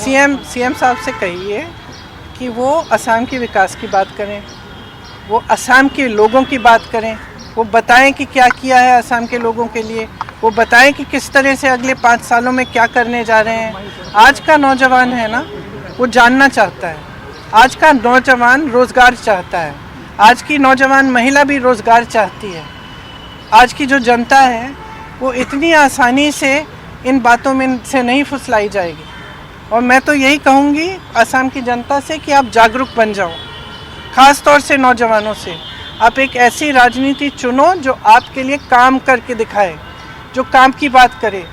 CM साहब से कहिए कि वो असम के विकास की बात करें, वो असम के लोगों की बात करें, वो बताएं कि क्या किया है असम के लोगों के लिए, वो बताएं कि किस तरह से अगले 5 सालों में क्या करने जा रहे हैं। आज का नौजवान है ना, वो जानना चाहता है। आज का नौजवान रोज़गार चाहता है। आज की नौजवान महिला भी रोज़गार चाहती है। आज की जो जनता है वो इतनी आसानी से इन बातों में से नहीं फुसलाई जाएगी। और मैं तो यही कहूँगी असम की जनता से कि आप जागरूक बन जाओ, ख़ास तौर से नौजवानों से। आप एक ऐसी राजनीति चुनो जो आपके लिए काम करके दिखाए, जो काम की बात करे,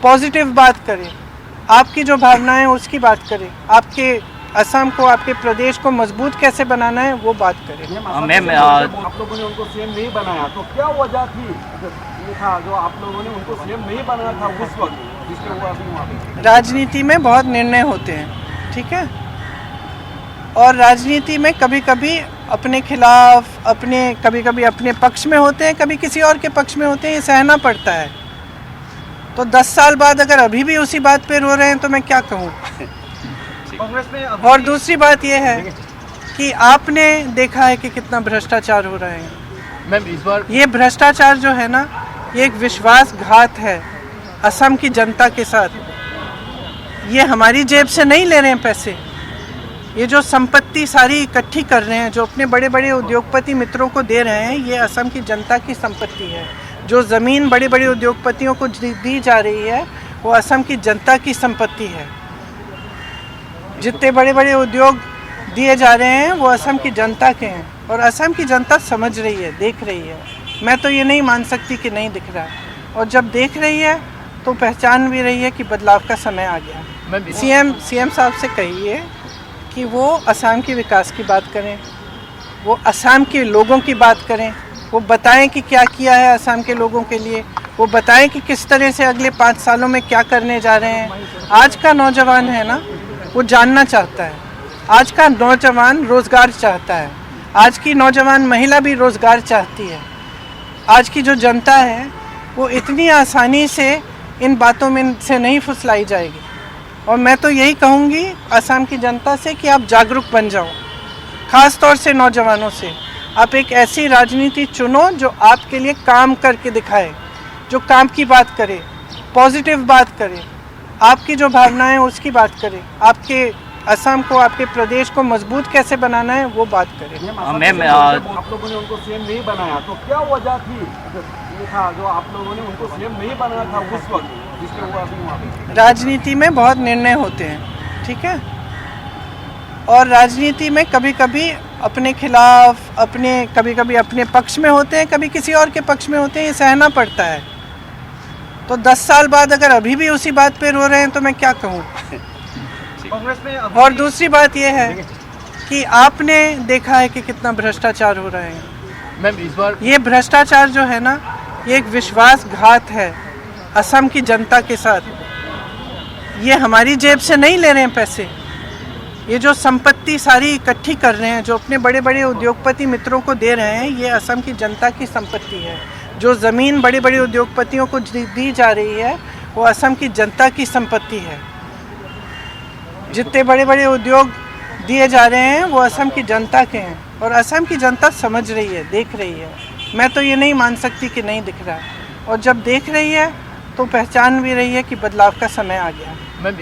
पॉजिटिव बात करे, आपकी जो भावनाएं उसकी बात करे, आपके असम को, आपके प्रदेश को मजबूत कैसे बनाना है वो बात करें। मैम आप लोगों ने उनको सीएम नहीं बनाया तो क्या वजह थी ये था जो आप लोगों ने उनको सीएम नहीं बनाया था उस वक्त, जिसके वो अभी वहाँ पे? राजनीति में बहुत निर्णय होते हैं, ठीक है, और राजनीति में कभी कभी अपने खिलाफ, कभी कभी अपने पक्ष में होते हैं, कभी किसी और के पक्ष में होते हैं, ये सहना पड़ता है। तो 10 साल बाद अगर अभी भी उसी बात पे रो रहे हैं तो मैं क्या कहूँ। कांग्रेस में और दूसरी बात यह है कि आपने देखा है कि कितना भ्रष्टाचार हो रहा है। मैम इस बार ये भ्रष्टाचार जो है ना, ये एक विश्वासघात है असम की जनता के साथ। ये हमारी जेब से नहीं ले रहे हैं पैसे, ये जो संपत्ति सारी इकट्ठी कर रहे हैं, जो अपने बड़े बड़े उद्योगपति मित्रों को दे रहे हैं, ये असम की जनता की संपत्ति है। जो ज़मीन बड़े बड़े उद्योगपतियों को दी जा रही है वो असम की जनता की संपत्ति है। जितने बड़े बड़े उद्योग दिए जा रहे हैं वो असम की जनता के हैं, और असम की जनता समझ रही है, देख रही है। मैं तो ये नहीं मान सकती कि नहीं दिख रहा है, और जब देख रही है तो पहचान भी रही है कि बदलाव का समय आ गया। सीएम साहब से कहिए कि वो असम के विकास की बात करें, वो असम के लोगों की बात करें, वो बताएं कि क्या किया है असम के लोगों के लिए, वो बताएं कि किस तरह से अगले 5 सालों में क्या करने जा रहे हैं। आज का नौजवान है ना, वो जानना चाहता है। आज का नौजवान रोज़गार चाहता है। आज की नौजवान महिला भी रोज़गार चाहती है। आज की जो जनता है वो इतनी आसानी से इन बातों में से नहीं फुसलाई जाएगी। और मैं तो यही कहूँगी असम की जनता से कि आप जागरूक बन जाओ, ख़ास तौर से नौजवानों से। आप एक ऐसी राजनीति चुनो जो आपके लिए काम करके दिखाए, जो काम की बात करे, पॉजिटिव बात करे, आपकी जो भावनाएं उसकी बात करें, आपके असम को, आपके प्रदेश को मजबूत कैसे बनाना है वो बात करें। मैम आप लोगों ने उनको सीएम नहीं बनाया तो क्या वजह थी ये था जो आप लोगों ने उनको सीएम नहीं बनाया था उस वक्त, जिसके वो अभी वहाँ पे? राजनीति में बहुत निर्णय होते हैं, ठीक है, और राजनीति में कभी कभी अपने खिलाफ, कभी कभी अपने पक्ष में होते हैं, कभी किसी और के पक्ष में होते हैं, ये सहना पड़ता है। तो 10 साल बाद अगर अभी भी उसी बात पे रो रहे हैं तो मैं क्या कहूँ। कांग्रेस में और दूसरी बात यह है कि आपने देखा है कि कितना भ्रष्टाचार हो रहा है। मैम इस बार ये भ्रष्टाचार जो है ना, ये एक विश्वासघात है असम की जनता के साथ। ये हमारी जेब से नहीं ले रहे हैं पैसे, ये जो संपत्ति सारी इकट्ठी कर रहे हैं, जो अपने बड़े बड़े उद्योगपति मित्रों को दे रहे हैं, ये असम की जनता की संपत्ति है। जो ज़मीन बड़े बड़े उद्योगपतियों को दी जा रही है वो असम की जनता की संपत्ति है। जितने बड़े बड़े उद्योग दिए जा रहे हैं वो असम की जनता के हैं, और असम की जनता समझ रही है, देख रही है। मैं तो ये नहीं मान सकती कि नहीं दिख रहा है, और जब देख रही है तो पहचान भी रही है कि बदलाव का समय आ गया।